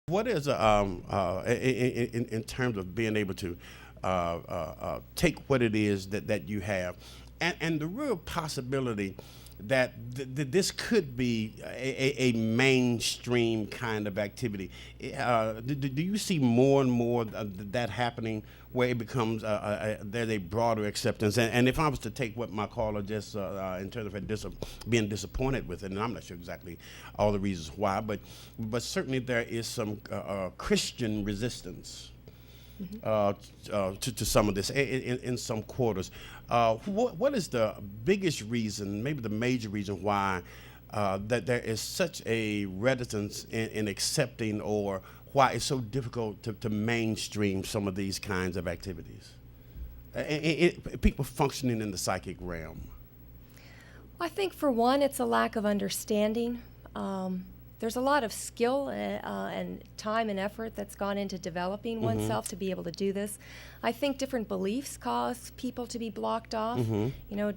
What is in terms of being able to take what it is that you have, and the real possibility that this could be a mainstream kind of activity. Do you see more and more that happening where it becomes there's a broader acceptance? And if I was to take what my caller just in terms of being disappointed with it, and I'm not sure exactly all the reasons why, but certainly there is some Christian resistance to some of this in some quarters. What is the biggest reason, maybe the major reason why that there is such a reticence in accepting, or why it's so difficult to mainstream some of these kinds of activities? People functioning in the psychic realm. I think for one, it's a lack of understanding. There's a lot of skill and time and effort that's gone into developing oneself to be able to do this. I think different beliefs cause people to be blocked off,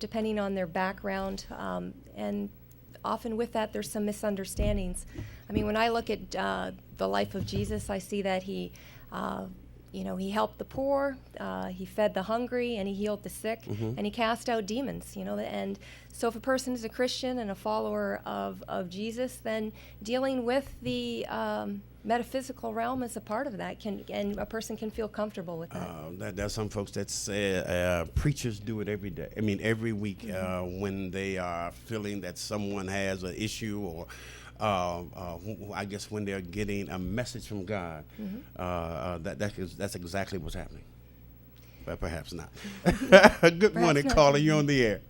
depending on their background. And often with that, there's some misunderstandings. I mean, when I look at the life of Jesus, I see that he helped the poor, he fed the hungry, and he healed the sick, and he cast out demons, And so if a person is a Christian and a follower of Jesus, then dealing with the metaphysical realm is a part of that, and a person can feel comfortable with that. There's some folks that say preachers do it every day. I mean, every week when they are feeling that someone has an issue, or I guess when they're getting a message from God, that's exactly what's happening. But perhaps not. Good morning, caller. You're on the air.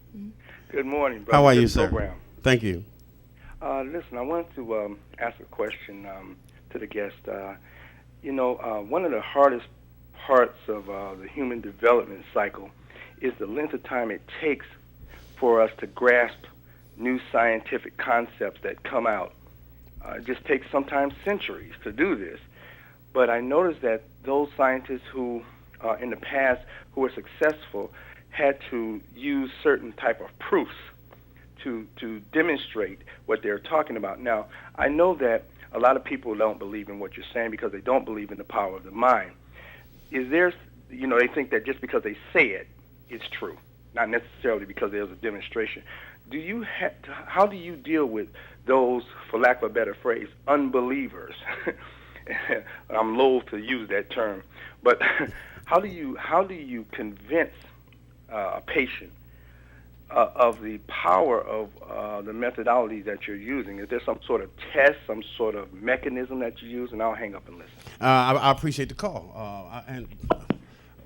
Good morning, brother. How are Good you, sir? program. Thank you. Listen, I wanted to ask a question to the guest. One of the hardest parts of the human development cycle is the length of time it takes for us to grasp new scientific concepts that come out. It just takes sometimes centuries to do this. But I noticed that those scientists who, in the past, who were successful, had to use certain type of proofs to demonstrate what they're talking about. Now, I know that a lot of people don't believe in what you're saying because they don't believe in the power of the mind. Is there, they think that just because they say it, it's true, not necessarily because there's a demonstration. How do you deal with those, for lack of a better phrase, unbelievers? I'm loath to use that term, but how do you convince a patient of the power of the methodology that you're using? Is there some sort of test, some sort of mechanism that you use? And I'll hang up and listen. I appreciate the call. And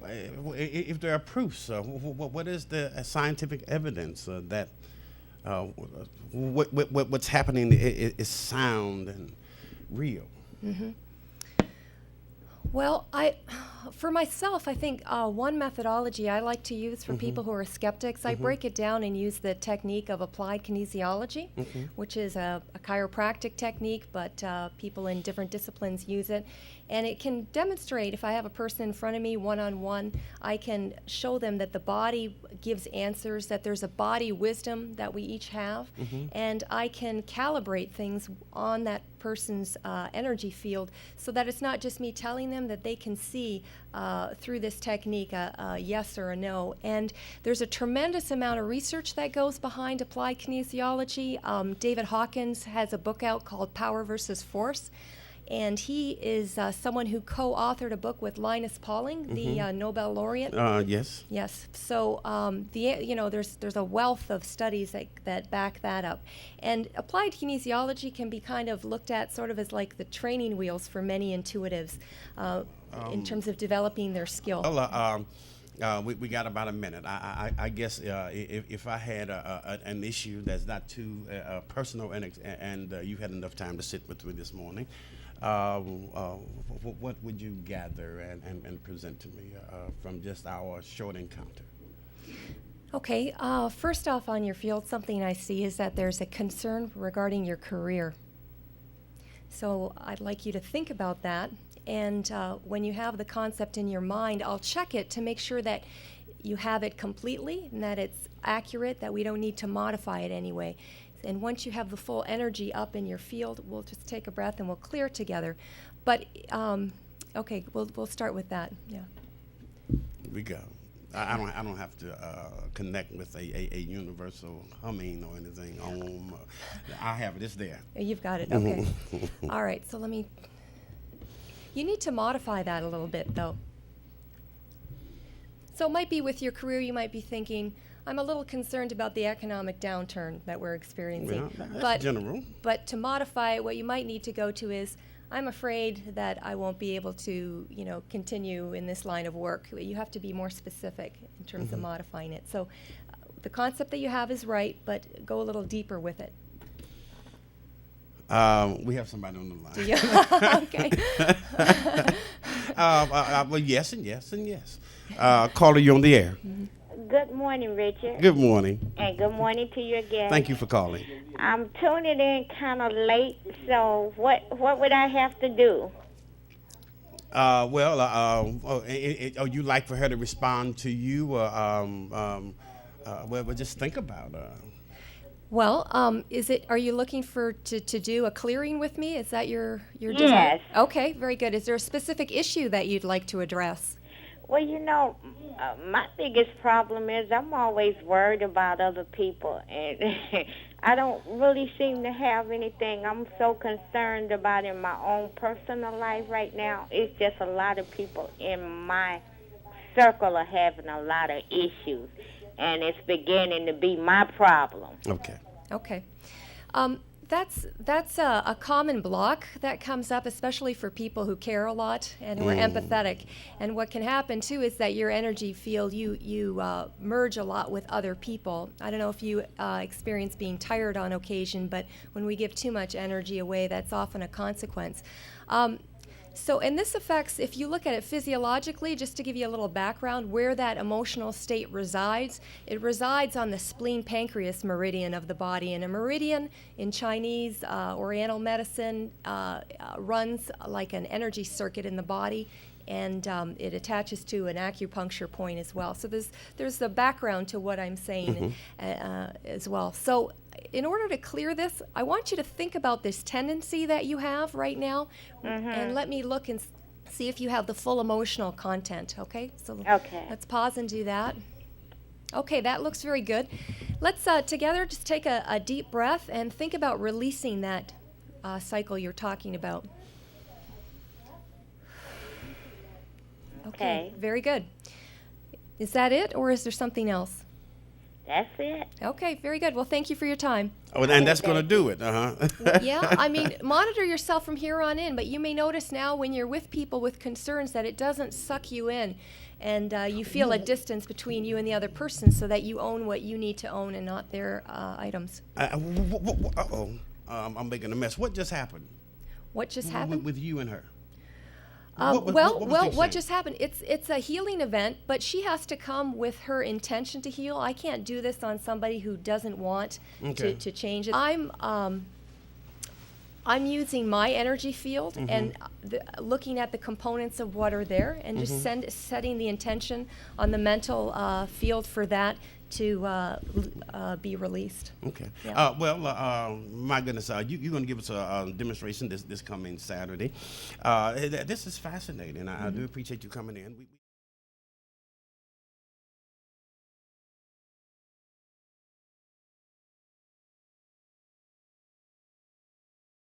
if there are proofs, what is the scientific evidence that what's happening is sound and real? Well, for myself, I think one methodology I like to use for people who are skeptics, I break it down and use the technique of applied kinesiology, which is a chiropractic technique, but people in different disciplines use it. And it can demonstrate, if I have a person in front of me one-on-one, I can show them that the body gives answers, that there's a body wisdom that we each have, and I can calibrate things on that person's energy field so that it's not just me telling them, that they can see through this technique a yes or a no. And there's a tremendous amount of research that goes behind applied kinesiology. David Hawkins has a book out called Power versus Force. And he is someone who co-authored a book with Linus Pauling, the Nobel laureate. Yes. Yes. So there's a wealth of studies that back that up, and applied kinesiology can be kind of looked at sort of as like the training wheels for many intuitives in terms of developing their skill. We got about a minute. I guess if I had an issue that's not too personal and you had enough time to sit with me this morning, what would you gather and present to me from just our short encounter? Okay. First off, on your field, something I see is that there's a concern regarding your career. So I'd like you to think about that. And when you have the concept in your mind, I'll check it to make sure that you have it completely and that it's accurate, that we don't need to modify it anyway. And once you have the full energy up in your field, we'll just take a breath and we'll clear together. But, okay, we'll start with that, yeah. We go. I don't have to connect with a universal humming or anything. I have it. It's there. You've got it. Okay. All right. So you need to modify that a little bit, though. So it might be with your career. You might be thinking, I'm a little concerned about the economic downturn that we're experiencing. Well, that's general. But to modify it, what you might need to go to is, I'm afraid that I won't be able to, continue in this line of work. You have to be more specific in terms of modifying it. So the concept that you have is right, but go a little deeper with it. We have somebody on the line. Do you? Okay. Well, yes and yes and yes. Caller, you on the air. Good morning, Richard. Good morning. And good morning to you again. Thank you for calling. I'm tuning in kind of late, so what would I have to do? You like for her to respond to you? Well, just think about Well, are you looking to do a clearing with me? Is that your Yes. desire? Okay, very good. Is there a specific issue that you'd like to address? Well, my biggest problem is I'm always worried about other people, and I don't really seem to have anything I'm so concerned about in my own personal life right now. It's just a lot of people in my circle are having a lot of issues, and it's beginning to be my problem. Okay. Okay. That's a common block that comes up, especially for people who care a lot and who are empathetic. And what can happen too is that your energy field, you merge a lot with other people. I don't know if you experience being tired on occasion, but when we give too much energy away, that's often a consequence. And this affects, if you look at it physiologically, just to give you a little background, where that emotional state resides, it resides on the spleen-pancreas meridian of the body. And a meridian in Chinese Oriental medicine runs like an energy circuit in the body, and it attaches to an acupuncture point as well. So there's the background to what I'm saying as well. So in order to clear this, I want you to think about this tendency that you have right now, and let me look and see if you have the full emotional content, okay? So let's pause and do that. Okay, that looks very good. Let's together just take a deep breath and think about releasing that cycle you're talking about. Okay, very good. Is that it, or is there something else? That's it. Okay, very good. Well, thank you for your time. Oh, and that's going to do it, Yeah, I mean, monitor yourself from here on in, but you may notice now when you're with people with concerns that it doesn't suck you in, and you feel a distance between you and the other person so that you own what you need to own and not their items. I'm making a mess. What just happened? What just happened? With you and her? What just happened? It's a healing event, but she has to come with her intention to heal. I can't do this on somebody who doesn't want to change it. I'm using my energy field and looking at the components of what are there and just setting the intention on the mental field for that to be released. Okay. Yeah. My goodness, you're going to give us a demonstration this coming Saturday. This is fascinating. I do appreciate you coming in.